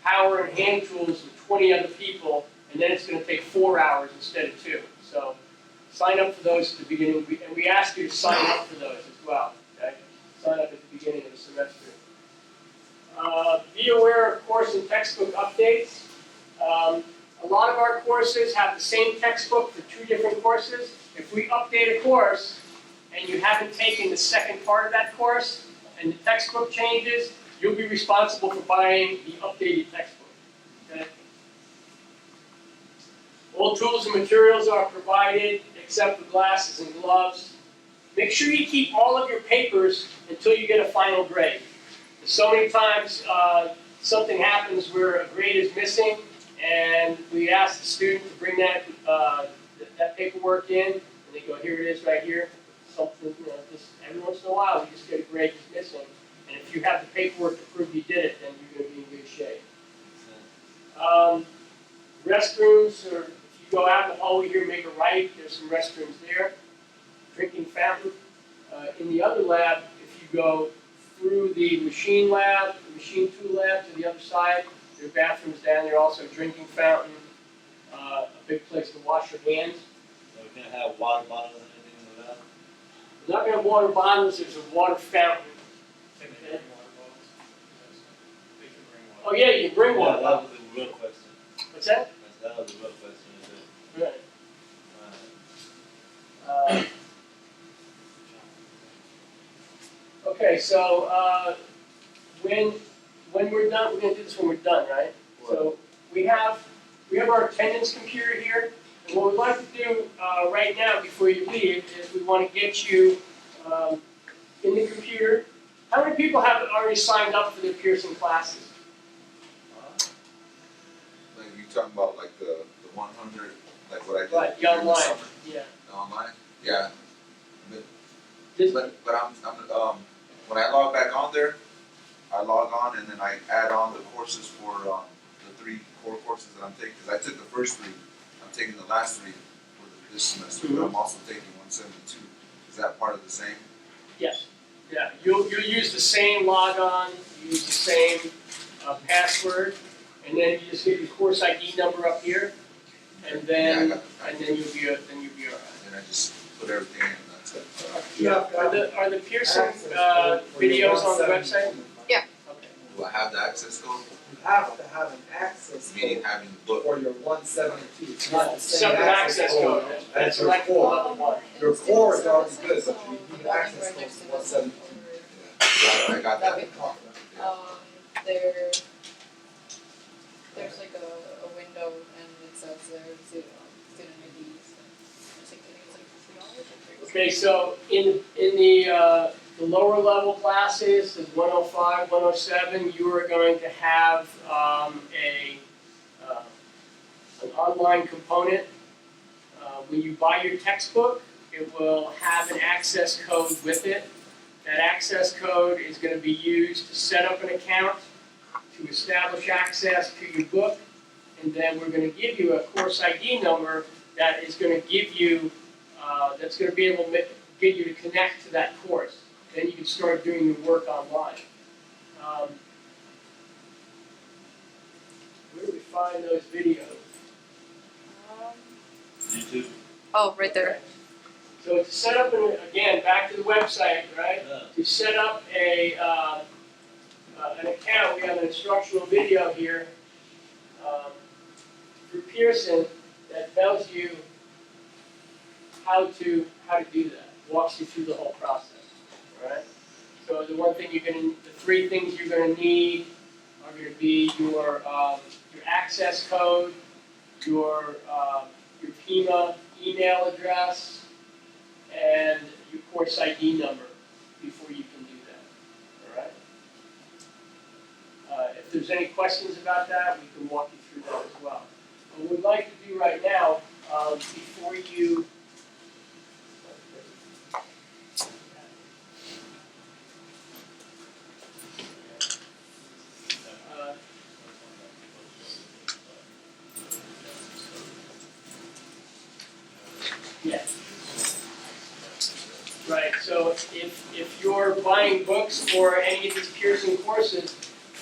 power and hand tools with 20 other people, and then it's going to take 4 hours instead of 2. So sign up for those at the beginning, and we ask you to sign up for those as well. Okay? Sign up at the beginning of the semester. Be aware of course and textbook updates. A lot of our courses have the same textbook for 2 different courses. If we update a course and you haven't taken the second part of that course and the textbook changes, you'll be responsible for buying the updated textbook. Okay? All tools and materials are provided except for glasses and gloves. Make sure you keep all of your papers until you get a final grade. So many times something happens where a grade is missing, and we ask the student to bring that paperwork in, and they go, here it is right here. Something, just every once in a while we just get a grade that's missing, and if you have the paperwork to prove you did it, then you're going to be in good shape. Restrooms, or if you go out in the hallway here, make a right, there's some restrooms there. Drinking fountain. In the other lab, if you go through the machine lab, the machine tool lab to the other side, there are bathrooms down there, also a drinking fountain, a big place to wash your hands. So we can't have water bottles and anything in the lab? We're not going to have water bottles, there's a water fountain. Okay. Oh yeah, you can bring water Yeah, that bottles. was a real question. What's that? That was a real question, is it? Right. Okay, so when we're done, we're going to do this when we're done, right? So we have our attendance computer here, and what we'd like to do right now before you leave is we want to get you in the computer. How many people have already signed up for their Pearson classes? Like you talking about like the 100, like what I did Right, the during the online, summer? yeah. The online? Yeah. This- But I'm when I log back on there, I log on and then I add on the courses for the 3 core courses that I'm taking. Because I took the first 3, I'm taking the last 3 for this semester, but I'm also taking 172. Is that part of the same? Yes. Yeah, you'll use the same logon, you use the same password, and then you just get your course ID number up here, and then Yeah, I got the you'll be all right. And I just put everything in, and that's it. Are the Pearson videos on the website? Okay. Do I have the access code? You have to have an access Meaning code having the book. for your 172. It's not the same Separate access code, That's that's your like core. level one. Your core is already good, but you need an access code for 172. I got that. There's like a window and it says there student IDs. I think it's like $50 or $3. Okay, so in the lower level classes, the 105, 107, you are going to have an online component. When you buy your textbook, it will have an access code with it. That access code is going to be used to set up an account, to establish access to your book, and then we're going to give you a course ID number that is going to give you, that's going to be able to get you to connect to that course. Then you can start doing your work online. Where do we find those videos? YouTube. Oh, right there. So to set up, again, back to the website, right? Yeah. To set up an account, we have an instructional video here for Pearson that tells you how to do that, walks you through the whole process, all right? So the three things you're going to need are going to be your access code, your PIMA email address, and your course ID number before you can do that, all right? If there's any questions about that, we can walk you through that as well. What we'd like to do right now, before you yeah. Right, so if you're buying books for any of these Pearson courses,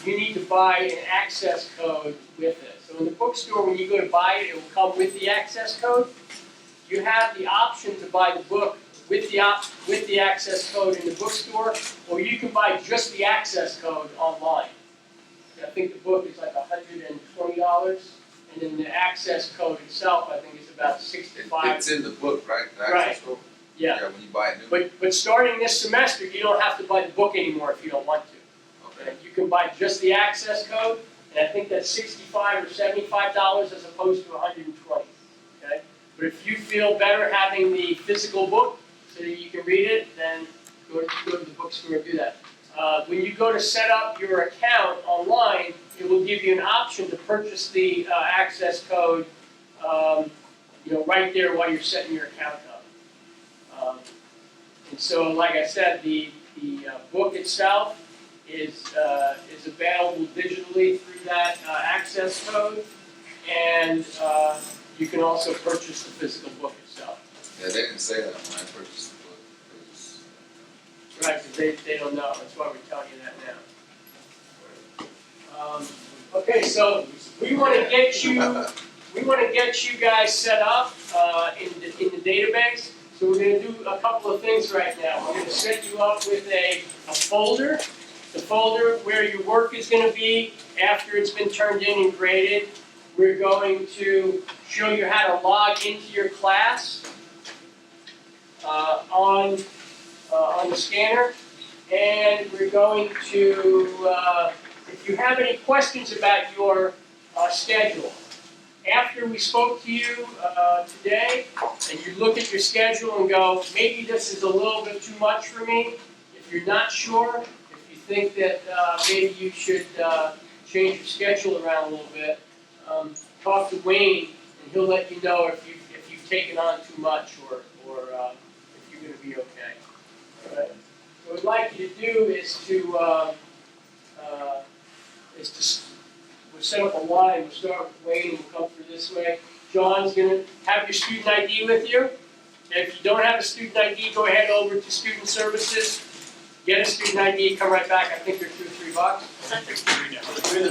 you need to buy an access code with it. So in the bookstore, when you go to buy it, it will come with the access code. You have the option to buy the book with the access code in the bookstore, or you can buy just the access code online. I think the book is like $120, and then the access code itself, I think, is about $65. It's in the book, right? The Right. access code? Yeah. Yeah, when you buy it new. But starting this semester, you don't have to buy the book anymore if you don't want to. Okay. You can buy just the access code, and I think that's $65 or $75 as opposed to $120. Okay? But if you feel better having the physical book so that you can read it, then go to the bookstore and do that. When you go to set up your account online, it will give you an option to purchase the access code, right there while you're setting your account up. And so, like I said, the book itself is available digitally through that access code, and you can also purchase the physical book itself. Yeah, they didn't say that when I purchased the book. It was, Right, because they don't know. That's why we're telling you that now. Okay, so we want to get you guys set up in the database. So we're going to do a couple of things right now. We're going to set you up with a folder, the folder where your work is going to be after it's been turned in and graded. We're going to show you how to log into your class on the scanner, and we're going to, if you have any questions about your schedule, after we spoke to you today, and you look at your schedule and go, maybe this is a little bit too much for me. If you're not sure, if you think that maybe you should change your schedule around a little bit, talk to Wayne, and he'll let you know if you've taken on too much or if you're going to be okay. All right. What we'd like you to do is to we'll set up a line. We'll start with Wayne, and we'll come through this way. John's going to have your student ID with you. If you don't have a student ID, go ahead over to Student Services. Get a student ID, come right back. I think they're $2 or $3. I think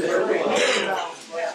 they're $3 now. Yeah.